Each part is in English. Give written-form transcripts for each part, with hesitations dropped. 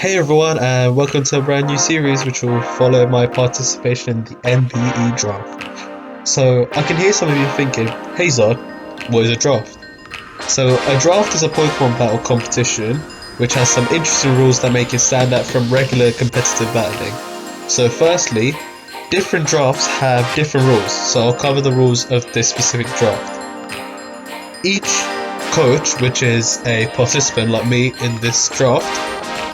Hey everyone, and welcome to a brand new series which will follow my participation in the NBE draft. So, I can hear some of you thinking, hey Zod, what is a draft? So, a draft is a Pokemon battle competition which has some interesting rules that make it stand out from regular competitive battling. So, firstly, different drafts have different rules, so I'll cover the rules of this specific draft. Each coach, which is a participant like me in this draft,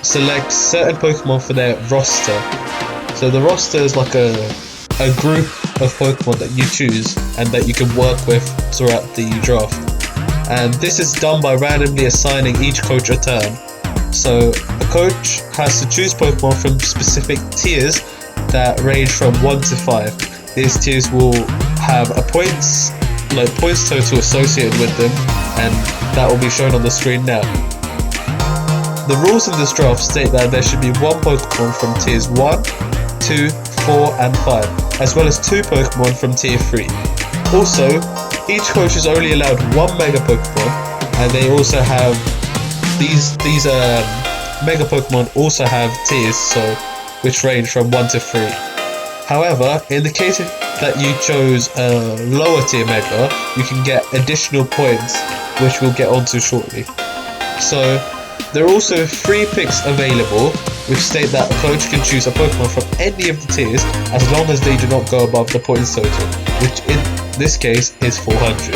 select certain Pokemon for their roster. So the roster is like a group of Pokemon that you choose and that you can work with throughout the draft. And this is done by randomly assigning each coach a turn. So a coach has to choose Pokemon from specific tiers that range from 1 to 5. These tiers will have a points total associated with them, and that will be shown on the screen now. The rules in this draft state that there should be one Pokemon from tiers 1, 2, 4 and 5, as well as 2 Pokemon from tier 3. Also, each coach is only allowed 1 Mega Pokemon, and they also have these Mega Pokemon also have tiers, which range from 1 to 3. However, in the case that you chose a lower tier Mega, you can get additional points, which we'll get onto shortly. So, there are also 3 picks available, which state that a coach can choose a Pokemon from any of the tiers as long as they do not go above the points total, which in this case is 400.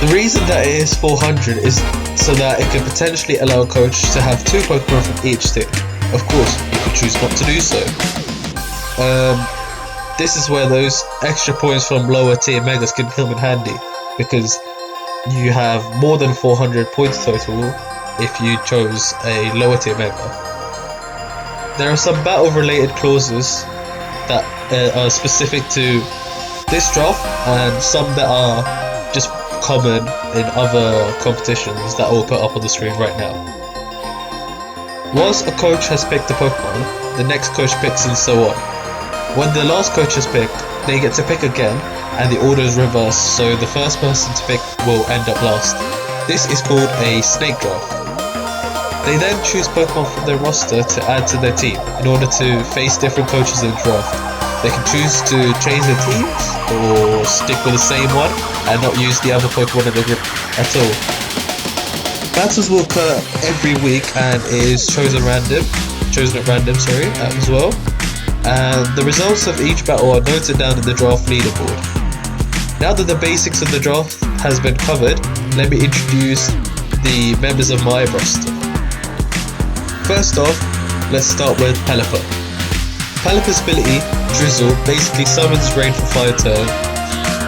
The reason that it is 400 is so that it can potentially allow a coach to have 2 Pokemon from each tier. Of course, you could choose not to do so. This is where those extra points from lower tier Megas can come in handy, because you have more than 400 points total if you chose a lower tier Mega. There are some battle related clauses that are specific to this draft, and some that are just common in other competitions that I'll put up on the screen right now. Once a coach has picked a Pokemon, the next coach picks, and so on. When the last coach has picked, they get to pick again, and the order is reversed, so the first person to pick will end up last. This is called a snake draft. They then choose Pokemon from their roster to add to their team in order to face different coaches in the draft. They can choose to change their teams or stick with the same one and not use the other Pokemon in the group at all. Battles will occur every week and is chosen at random, as well. And the results of each battle are noted down in the draft leaderboard. Now that the basics of the draft has been covered, let me introduce the members of my roster. First off, let's start with Pelipper. Pelipper's ability, Drizzle, basically summons rain for 5 turns,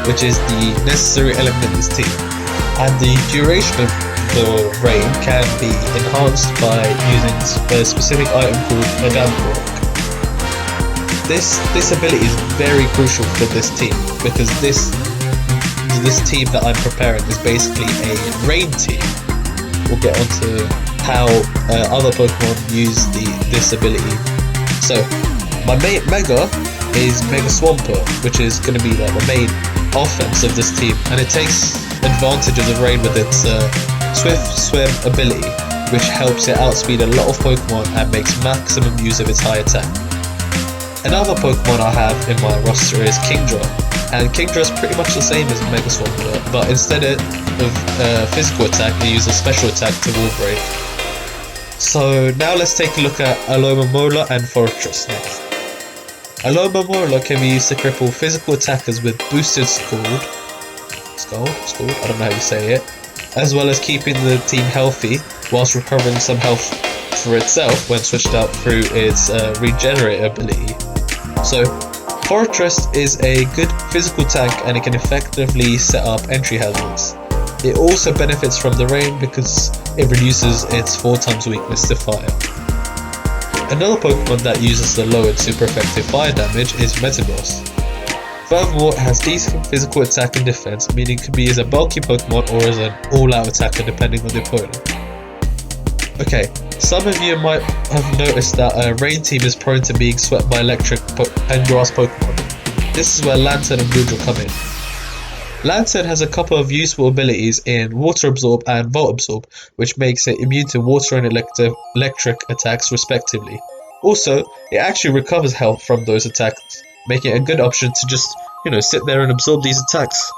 which is the necessary element in this team. And the duration of the rain can be enhanced by using a specific item called a Damp Rock. This ability is very crucial for this team, because this team that I'm preparing is basically a rain team. We'll get onto how other Pokemon use this ability. So, my main Mega is Mega Swampert, which is going to be like the main offense of this team, and it takes advantage of the rain with its Swift Swim ability, which helps it outspeed a lot of Pokemon and makes maximum use of its high attack. Another Pokemon I have in my roster is Kingdra, and Kingdra is pretty much the same as Mega Swampert, but instead of physical attack, they use a special attack to wall break. So now let's take a look at Alomomola and Fortress next. Alomomola can be used to cripple physical attackers with boosted Scald, I don't know how you say it, as well as keeping the team healthy whilst recovering some health for itself when switched out through its Regenerate ability. So, Fortress is a good physical tank, and it can effectively set up entry hazards. It also benefits from the rain because it reduces its 4 times weakness to fire. Another Pokemon that uses the low and super effective fire damage is Metagross. Furthermore, it has decent physical attack and defense, meaning it can be as a bulky Pokemon or as an all-out attacker depending on the opponent. Okay, some of you might have noticed that a rain team is prone to being swept by electric and grass Pokemon. This is where Lantern and Goodra come in. Lancet has a couple of useful abilities in Water Absorb and Volt Absorb, which makes it immune to water and electric attacks respectively. Also, it actually recovers health from those attacks, making it a good option to just, sit there and absorb these attacks.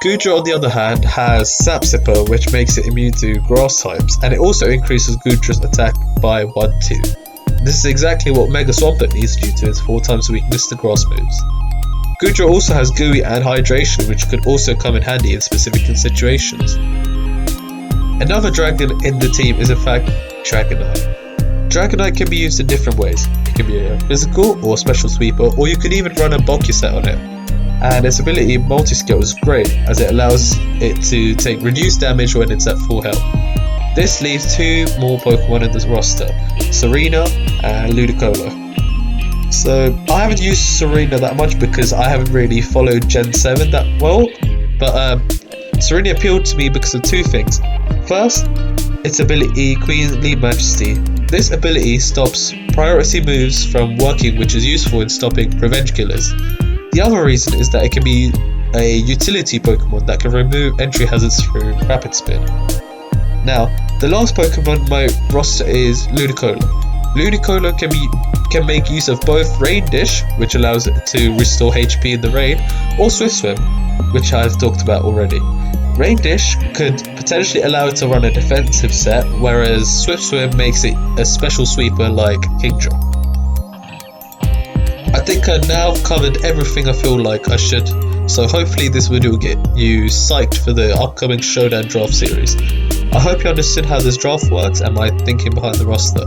Goodra, on the other hand, has Sap Sipper, which makes it immune to grass types, and it also increases Goodra's attack by 1-2. This is exactly what Mega Swampert needs due to its 4 times weakness to grass moves. Goodra also has Gooey and Hydration, which could also come in handy in specific situations. Another dragon in the team is in fact Dragonite. Dragonite can be used in different ways. It can be a physical or special sweeper, or you could even run a bulky set on it. And its ability Multi-Skill is great, as it allows it to take reduced damage when it's at full health. This leaves 2 more Pokemon in the roster, Serena and Ludicolo. So I haven't used Serena that much because I haven't really followed Gen 7 that well, but Serena appealed to me because of 2 things. First, its ability Queenly Majesty. This ability stops priority moves from working, which is useful in stopping revenge killers. The other reason is that it can be a utility Pokemon that can remove entry hazards through Rapid Spin. Now, the last Pokemon on my roster is Ludicolo. Ludicolo can make use of both Rain Dish, which allows it to restore HP in the rain, or Swift Swim, which I've talked about already. Rain Dish could potentially allow it to run a defensive set, whereas Swift Swim makes it a special sweeper like Kingdra. I think I now covered everything I feel like I should, so hopefully this video will get you psyched for the upcoming Showdown draft series. I hope you understood how this draft works and my thinking behind the roster.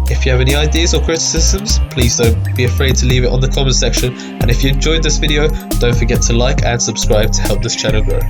If you have any ideas or criticisms, please don't be afraid to leave it on the comment section, and if you enjoyed this video, don't forget to like and subscribe to help this channel grow.